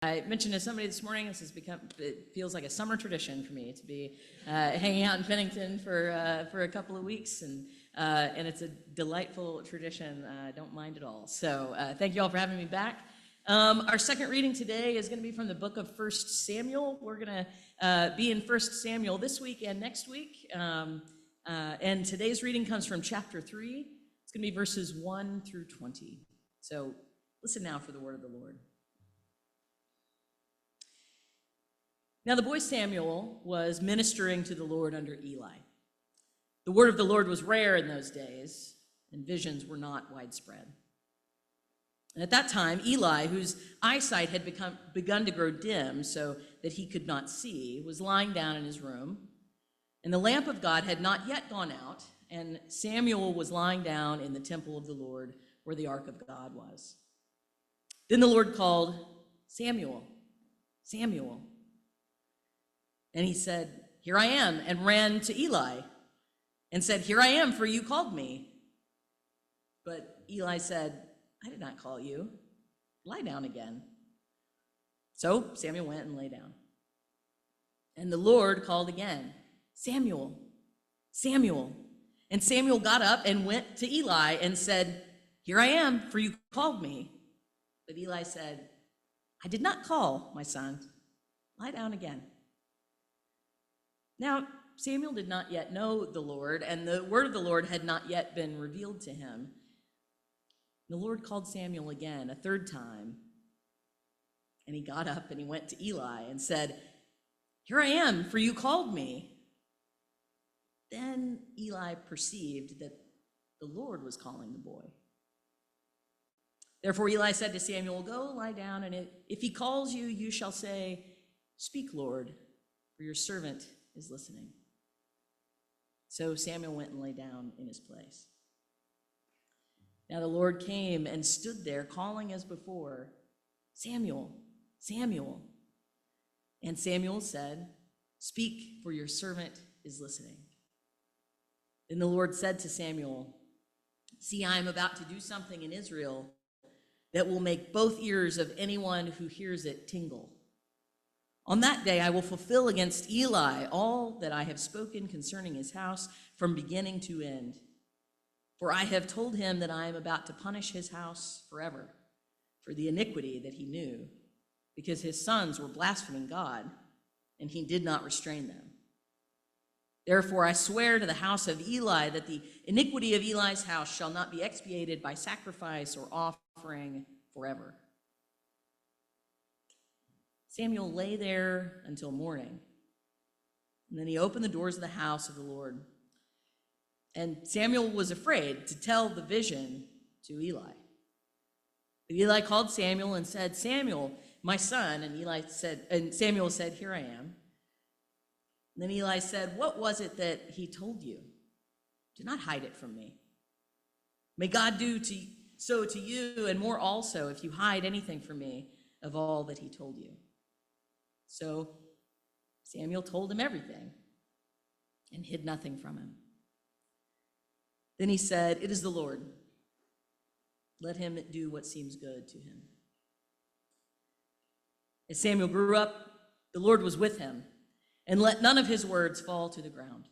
I mentioned to somebody this morning, it feels like a summer tradition for me to be hanging out in Pennington for a couple of weeks, and it's a delightful tradition. I don't mind at all. So thank you all for having me back. Our second reading today is going to be from the book of 1 Samuel. We're going to be in 1 Samuel this week and next week. And today's reading comes from chapter 3. It's going to be verses 1 through 20. So listen now for the word of the Lord. Now the boy Samuel was ministering to the Lord under Eli. The word of the Lord was rare in those days, and visions were not widespread. And at that time, Eli, whose eyesight had begun to grow dim so that he could not see, was lying down in his room, and the lamp of God had not yet gone out, and Samuel was lying down in the temple of the Lord where the ark of God was. Then the Lord called, "Samuel, Samuel." And he said, "Here I am," and ran to Eli and said, "Here I am, for you called me." But Eli said, "I did not call you. Lie down again." So Samuel went and lay down. And the Lord called again, "Samuel, Samuel." And Samuel got up and went to Eli and said, "Here I am, for you called me." But Eli said, "I did not call, my son. Lie down again." Now, Samuel did not yet know the Lord, and the word of the Lord had not yet been revealed to him. The Lord called Samuel again a third time, and he got up and he went to Eli and said, "Here I am, for you called me." Then Eli perceived that the Lord was calling the boy. Therefore Eli said to Samuel, "Go lie down, and if he calls you, you shall say, 'Speak, Lord, for your servant is listening.'" So Samuel went and lay down in his place. Now the Lord came and stood there, calling as before, "Samuel, Samuel." And Samuel said, "Speak, for your servant is listening." Then the Lord said to Samuel, "See, I am about to do something in Israel that will make both ears of anyone who hears it tingle. On that day I will fulfill against Eli all that I have spoken concerning his house from beginning to end. For I have told him that I am about to punish his house forever for the iniquity that he knew, because his sons were blaspheming God, and he did not restrain them. Therefore I swear to the house of Eli that the iniquity of Eli's house shall not be expiated by sacrifice or offering forever." Samuel lay there until morning, and then he opened the doors of the house of the Lord. And Samuel was afraid to tell the vision to Eli. But Eli called Samuel and said, "Samuel, my son." And Samuel said, "Here I am." And then Eli said, "What was it that he told you? Do not hide it from me. May God do so to you, and more also, if you hide anything from me of all that he told you." So Samuel told him everything and hid nothing from him. Then he said, "It is the Lord. Let him do what seems good to him." As Samuel grew up, the Lord was with him, and let none of his words fall to the ground.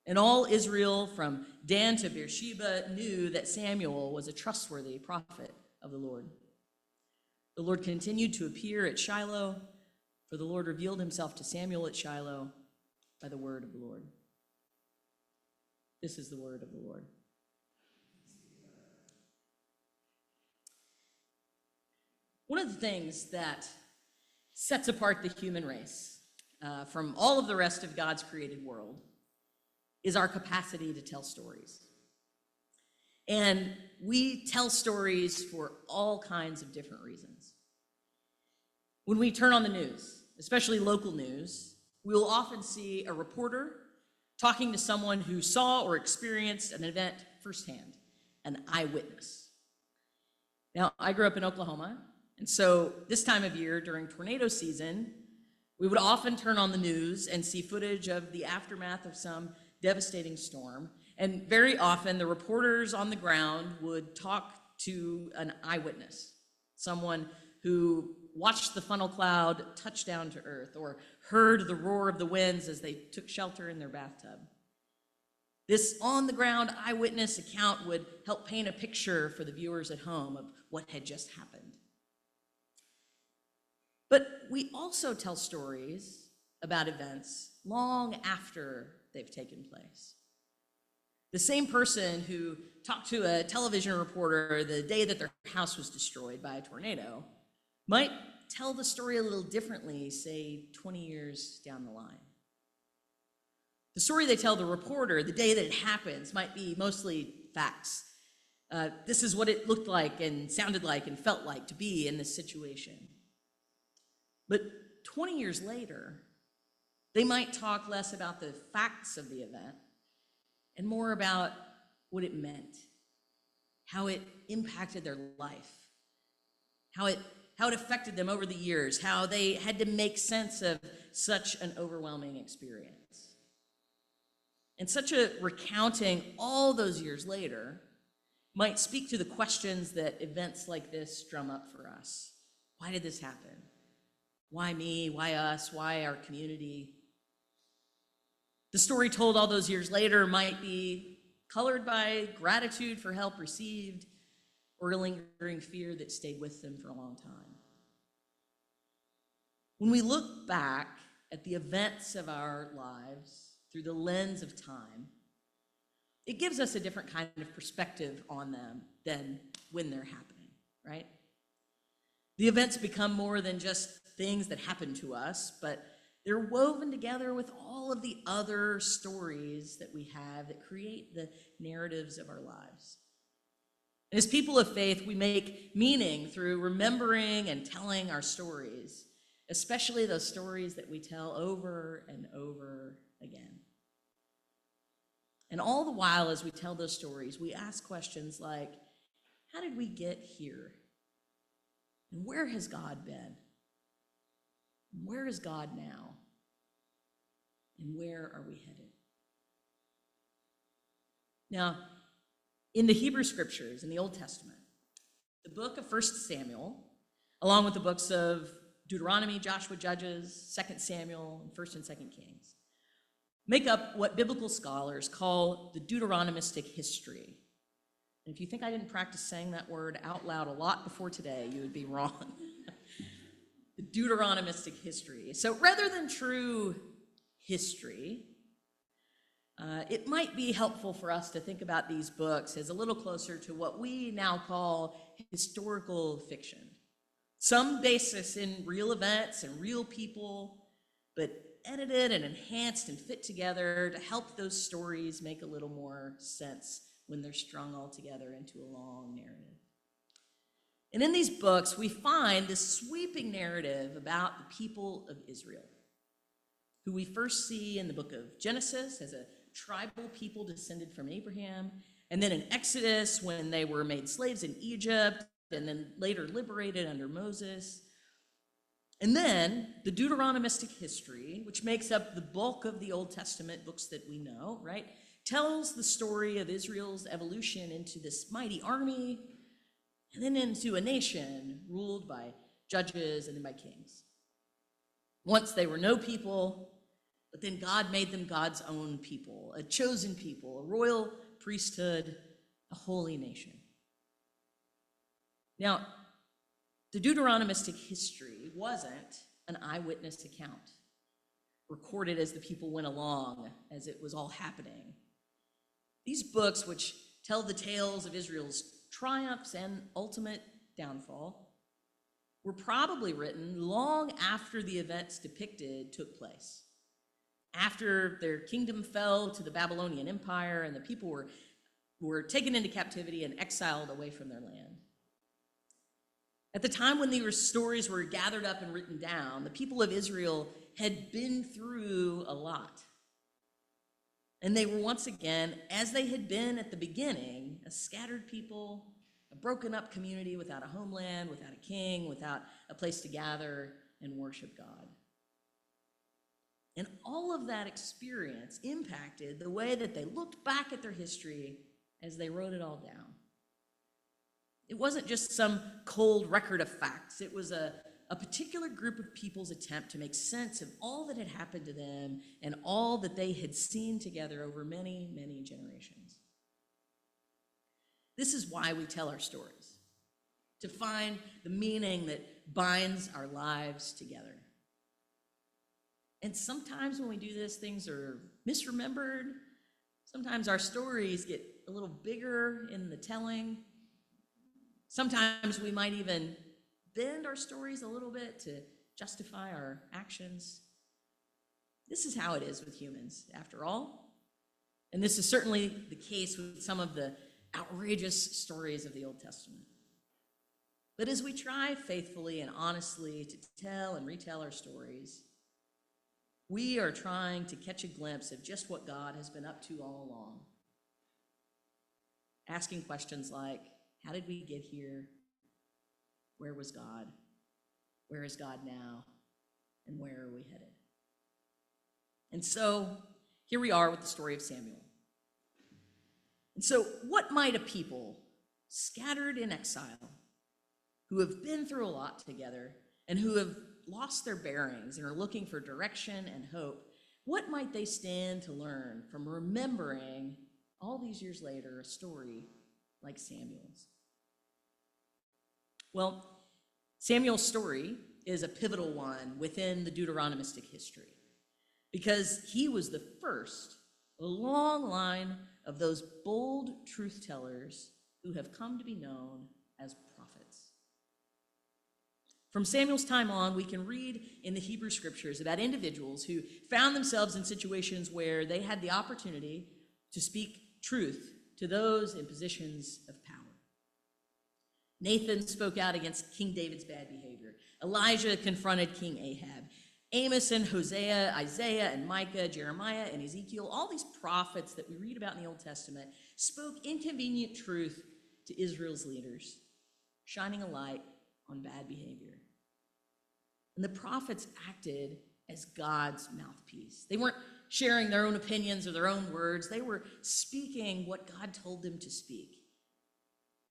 And all Israel from Dan to Beersheba knew that Samuel was a trustworthy prophet of the Lord. The Lord continued to appear at Shiloh, for the Lord revealed himself to Samuel at Shiloh by the word of the Lord. This is the word of the Lord. One of the things that sets apart the human race from all of the rest of God's created world is our capacity to tell stories. And we tell stories for all kinds of different reasons. When we turn on the news, especially local news, we will often see a reporter talking to someone who saw or experienced an event firsthand, an eyewitness. Now, I grew up in Oklahoma, and so this time of year during tornado season, we would often turn on the news and see footage of the aftermath of some devastating storm. And very often the reporters on the ground would talk to an eyewitness, someone who watched the funnel cloud touch down to earth, or heard the roar of the winds as they took shelter in their bathtub. This on-the-ground eyewitness account would help paint a picture for the viewers at home of what had just happened. But we also tell stories about events long after they've taken place. The same person who talked to a television reporter the day that their house was destroyed by a tornado might tell the story a little differently, say 20 years down the line. The story they tell the reporter the day that it happens might be mostly facts. This is what it looked like and sounded like and felt like to be in this situation. But 20 years later, they might talk less about the facts of the event and more about what it meant, how it impacted their life, how it affected them over the years, how they had to make sense of such an overwhelming experience. And such a recounting all those years later might speak to the questions that events like this drum up for us. Why did this happen? Why me? Why us? Why our community? The story told all those years later might be colored by gratitude for help received or a lingering fear that stayed with them for a long time. When we look back at the events of our lives through the lens of time, it gives us a different kind of perspective on them than when they're happening, right? The events become more than just things that happen to us, but they're woven together with all of the other stories that we have that create the narratives of our lives. And as people of faith, we make meaning through remembering and telling our stories, especially those stories that we tell over and over again. And all the while, as we tell those stories, we ask questions like, how did we get here? And where has God been? And where is God now? And where are we headed? Now, in the Hebrew scriptures, in the Old Testament, the book of 1 Samuel, along with the books of Deuteronomy, Joshua, Judges, 2 Samuel, and 1 and 2 Kings, make up what biblical scholars call the Deuteronomistic history. And if you think I didn't practice saying that word out loud a lot before today, you would be wrong. The Deuteronomistic history. So rather than true history, it might be helpful for us to think about these books as a little closer to what we now call historical fiction. Some basis in real events and real people, but edited and enhanced and fit together to help those stories make a little more sense when they're strung all together into a long narrative. And in these books, we find this sweeping narrative about the people of Israel, who we first see in the book of Genesis as a tribal people descended from Abraham, and then in Exodus when they were made slaves in Egypt, and then later liberated under Moses. And then the Deuteronomistic history, which makes up the bulk of the Old Testament books that we know, right, tells the story of Israel's evolution into this mighty army, and then into a nation ruled by judges and then by kings. Once they were no people, but then God made them God's own people, a chosen people, a royal priesthood, a holy nation. Now, the Deuteronomistic history wasn't an eyewitness account, recorded as the people went along, as it was all happening. These books, which tell the tales of Israel's triumphs and ultimate downfall, were probably written long after the events depicted took place. After their kingdom fell to the Babylonian Empire and the people were taken into captivity and exiled away from their land. At the time when these stories were gathered up and written down, the people of Israel had been through a lot. And they were once again, as they had been at the beginning, a scattered people, a broken up community without a homeland, without a king, without a place to gather and worship God. And all of that experience impacted the way that they looked back at their history as they wrote it all down. It wasn't just some cold record of facts. It was a a particular group of people's attempt to make sense of all that had happened to them and all that they had seen together over many, many generations. This is why we tell our stories, to find the meaning that binds our lives together. And sometimes when we do this, things are misremembered. Sometimes our stories get a little bigger in the telling. Sometimes we might even bend our stories a little bit to justify our actions. This is how it is with humans, after all. And this is certainly the case with some of the outrageous stories of the Old Testament. But as we try faithfully and honestly to tell and retell our stories, we are trying to catch a glimpse of just what God has been up to all along. Asking questions like, how did we get here? Where was God? Where is God now? And where are we headed? And so here we are with the story of Samuel. And so what might a people scattered in exile, who have been through a lot together and who have lost their bearings and are looking for direction and hope, what might they stand to learn from remembering all these years later a story like Samuel's? Well, Samuel's story is a pivotal one within the Deuteronomistic history because he was the first of a long line of those bold truth tellers who have come to be known as prophets. From Samuel's time on, we can read in the Hebrew scriptures about individuals who found themselves in situations where they had the opportunity to speak truth to those in positions of power. Nathan spoke out against King David's bad behavior. Elijah confronted King Ahab. Amos and Hosea, Isaiah and Micah, Jeremiah and Ezekiel, all these prophets that we read about in the Old Testament spoke inconvenient truth to Israel's leaders, shining a light on bad behavior. And the prophets acted as God's mouthpiece. They weren't sharing their own opinions or their own words. They were speaking what God told them to speak.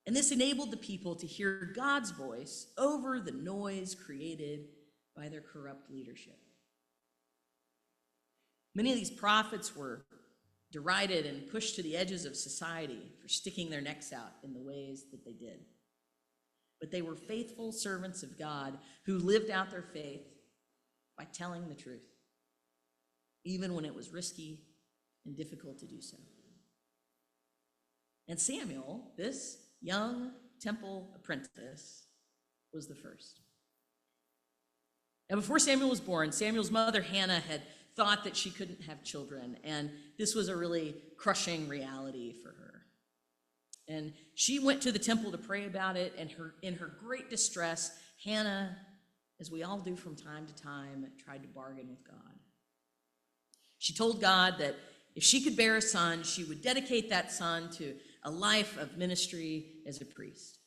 And this enabled the people to hear God's voice over the noise created by their corrupt leadership. Many of these prophets were derided and pushed to the edges of society for sticking their necks out in the ways that they did. But they were faithful servants of God who lived out their faith by telling the truth, even when it was risky and difficult to do so. And Samuel, this young temple apprentice, was the first. Now, before Samuel was born, Samuel's mother, Hannah, had thought that she couldn't have children, and this was a really crushing reality for her. And she went to the temple to pray about it, and in her great distress, Hannah, as we all do from time to time, tried to bargain with God. She told God that if she could bear a son, she would dedicate that son to a life of ministry as a priest.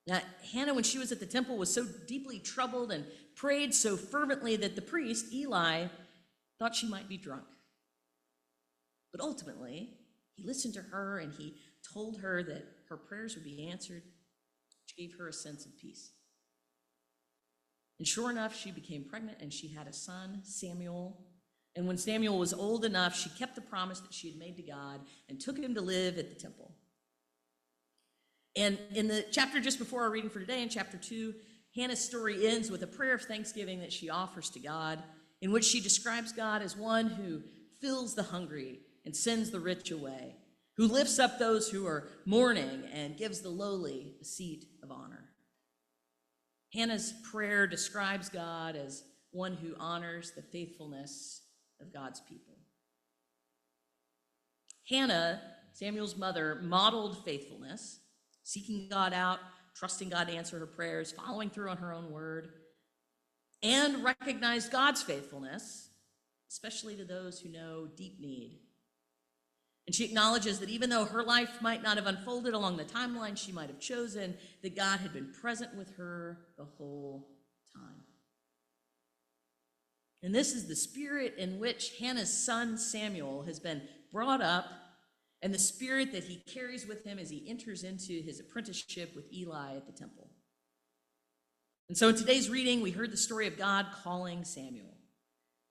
Now, Hannah, when she was at the temple, was so deeply troubled and prayed so fervently that the priest, Eli, thought she might be drunk. But ultimately, he listened to her and he told her that her prayers would be answered, which gave her a sense of peace. And sure enough, she became pregnant and she had a son, Samuel. And when Samuel was old enough, she kept the promise that she had made to God and took him to live at the temple. And in the chapter just before our reading for today, in chapter 2, Hannah's story ends with a prayer of thanksgiving that she offers to God, in which she describes God as one who fills the hungry and sends the rich away, who lifts up those who are mourning and gives the lowly a seat of honor. Hannah's prayer describes God as one who honors the faithfulness of God's people. Hannah, Samuel's mother, modeled faithfulness, seeking God out, trusting God to answer her prayers, following through on her own word, and recognized God's faithfulness, especially to those who know deep need. And she acknowledges that even though her life might not have unfolded along the timeline she might have chosen, that God had been present with her the whole time. And this is the spirit in which Hannah's son Samuel has been brought up, and the spirit that he carries with him as he enters into his apprenticeship with Eli at the temple. And so in today's reading, we heard the story of God calling Samuel.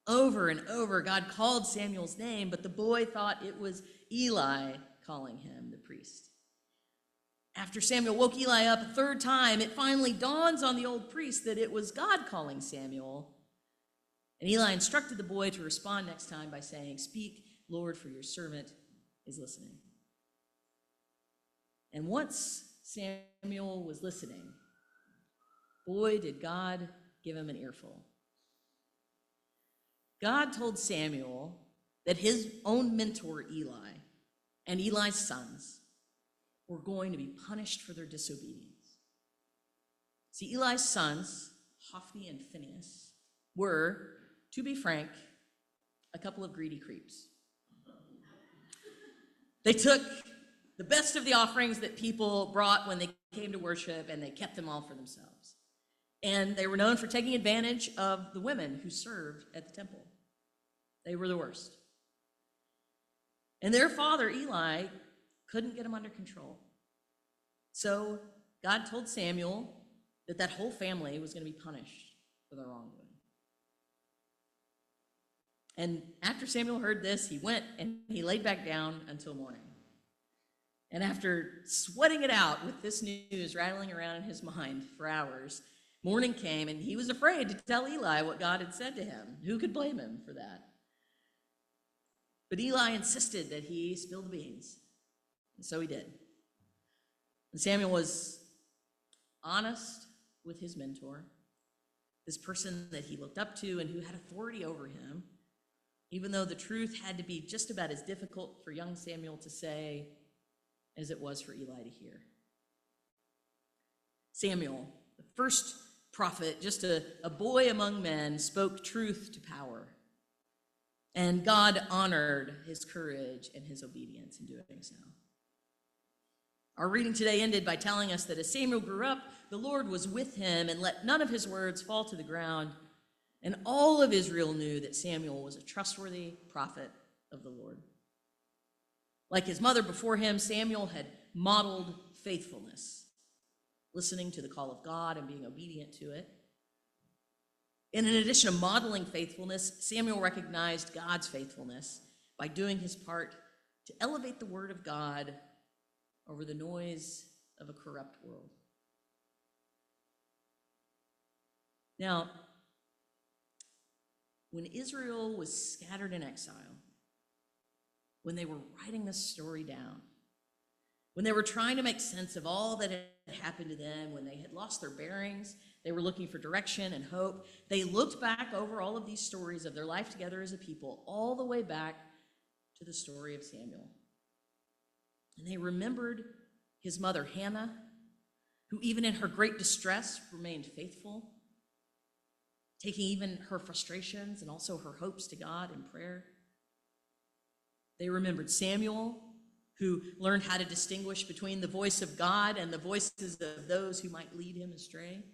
Over and over, God called Samuel's name, but the boy thought it was Eli calling him, the priest. After Samuel woke Eli up a third time, it finally dawns on the old priest that it was God calling Samuel. And Eli instructed the boy to respond next time by saying, "Speak, Lord, for your servant is listening." And once Samuel was listening, boy, did God give him an earful. God told Samuel that his own mentor, Eli, and Eli's sons were going to be punished for their disobedience. See, Eli's sons, Hophni and Phinehas, were, to be frank, a couple of greedy creeps. They took the best of the offerings that people brought when they came to worship, and they kept them all for themselves. And they were known for taking advantage of the women who served at the temple. They were the worst. And their father, Eli, couldn't get them under control. So God told Samuel that that whole family was going to be punished for their wrongdoing. And after Samuel heard this, he went and he laid back down until morning. And after sweating it out with this news rattling around in his mind for hours, morning came and he was afraid to tell Eli what God had said to him. Who could blame him for that? But Eli insisted that he spill the beans, and so he did. And Samuel was honest with his mentor, this person that he looked up to and who had authority over him, even though the truth had to be just about as difficult for young Samuel to say as it was for Eli to hear. Samuel, the first prophet, just a boy among men, spoke truth to power. And God honored his courage and his obedience in doing so. Our reading today ended by telling us that as Samuel grew up, the Lord was with him and let none of his words fall to the ground. And all of Israel knew that Samuel was a trustworthy prophet of the Lord. Like his mother before him, Samuel had modeled faithfulness, listening to the call of God and being obedient to it. And in addition to modeling faithfulness, Samuel recognized God's faithfulness by doing his part to elevate the word of God over the noise of a corrupt world. Now, when Israel was scattered in exile, when they were writing this story down, when they were trying to make sense of all that had happened to them, when they had lost their bearings, they were looking for direction and hope, they looked back over all of these stories of their life together as a people, all the way back to the story of Samuel. And they remembered his mother, Hannah, who even in her great distress remained faithful, taking even her frustrations and also her hopes to God in prayer. They remembered Samuel, who learned how to distinguish between the voice of God and the voices of those who might lead him astray.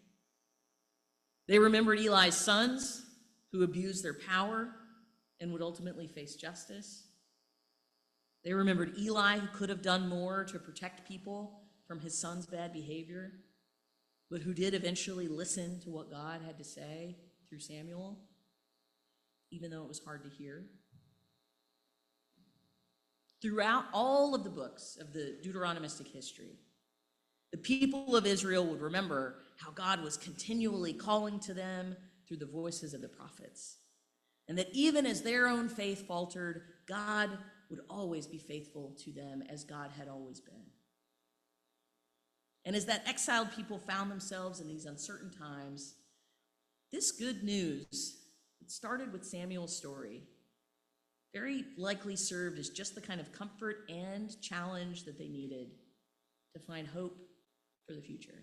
They remembered Eli's sons, who abused their power and would ultimately face justice. They remembered Eli, who could have done more to protect people from his son's bad behavior, but who did eventually listen to what God had to say through Samuel, even though it was hard to hear. Throughout all of the books of the Deuteronomistic history, the people of Israel would remember how God was continually calling to them through the voices of the prophets, and that even as their own faith faltered, God would always be faithful to them as God had always been. And as that exiled people found themselves in these uncertain times, this good news that started with Samuel's story very likely served as just the kind of comfort and challenge that they needed to find hope for the future.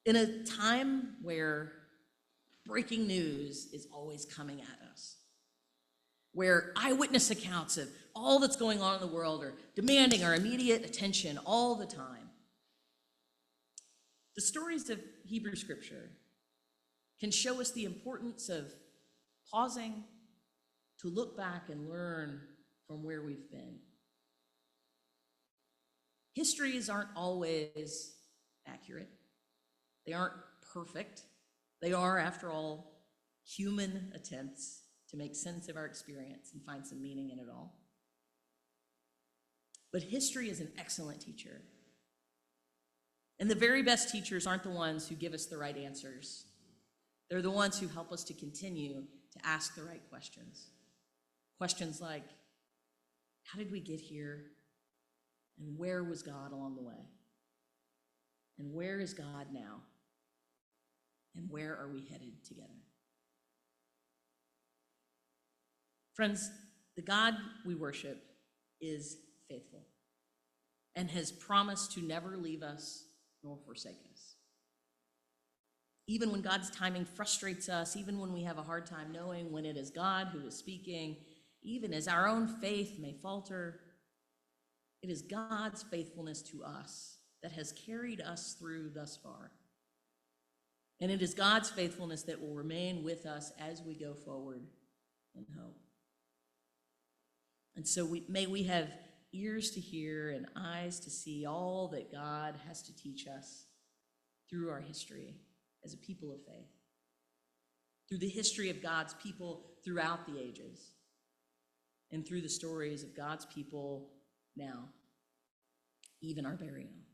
In a time where breaking news is always coming at us, where eyewitness accounts of all that's going on in the world are demanding our immediate attention all the time, the stories of Hebrew Scripture can show us the importance of pausing to look back and learn from where we've been. Histories aren't always accurate. They aren't perfect. They are, after all, human attempts to make sense of our experience and find some meaning in it all. But history is an excellent teacher. And the very best teachers aren't the ones who give us the right answers. They're the ones who help us to continue to ask the right questions. Questions like, how did we get here? And where was God along the way? And where is God now? And where are we headed together? Friends, the God we worship is faithful and has promised to never leave us nor forsake us. Even when God's timing frustrates us, even when we have a hard time knowing when it is God who is speaking, even as our own faith may falter, it is God's faithfulness to us that has carried us through thus far. And it is God's faithfulness that will remain with us as we go forward in hope. And so may we have ears to hear and eyes to see all that God has to teach us through our history as a people of faith, through the history of God's people throughout the ages, and through the stories of God's people now, even our very own.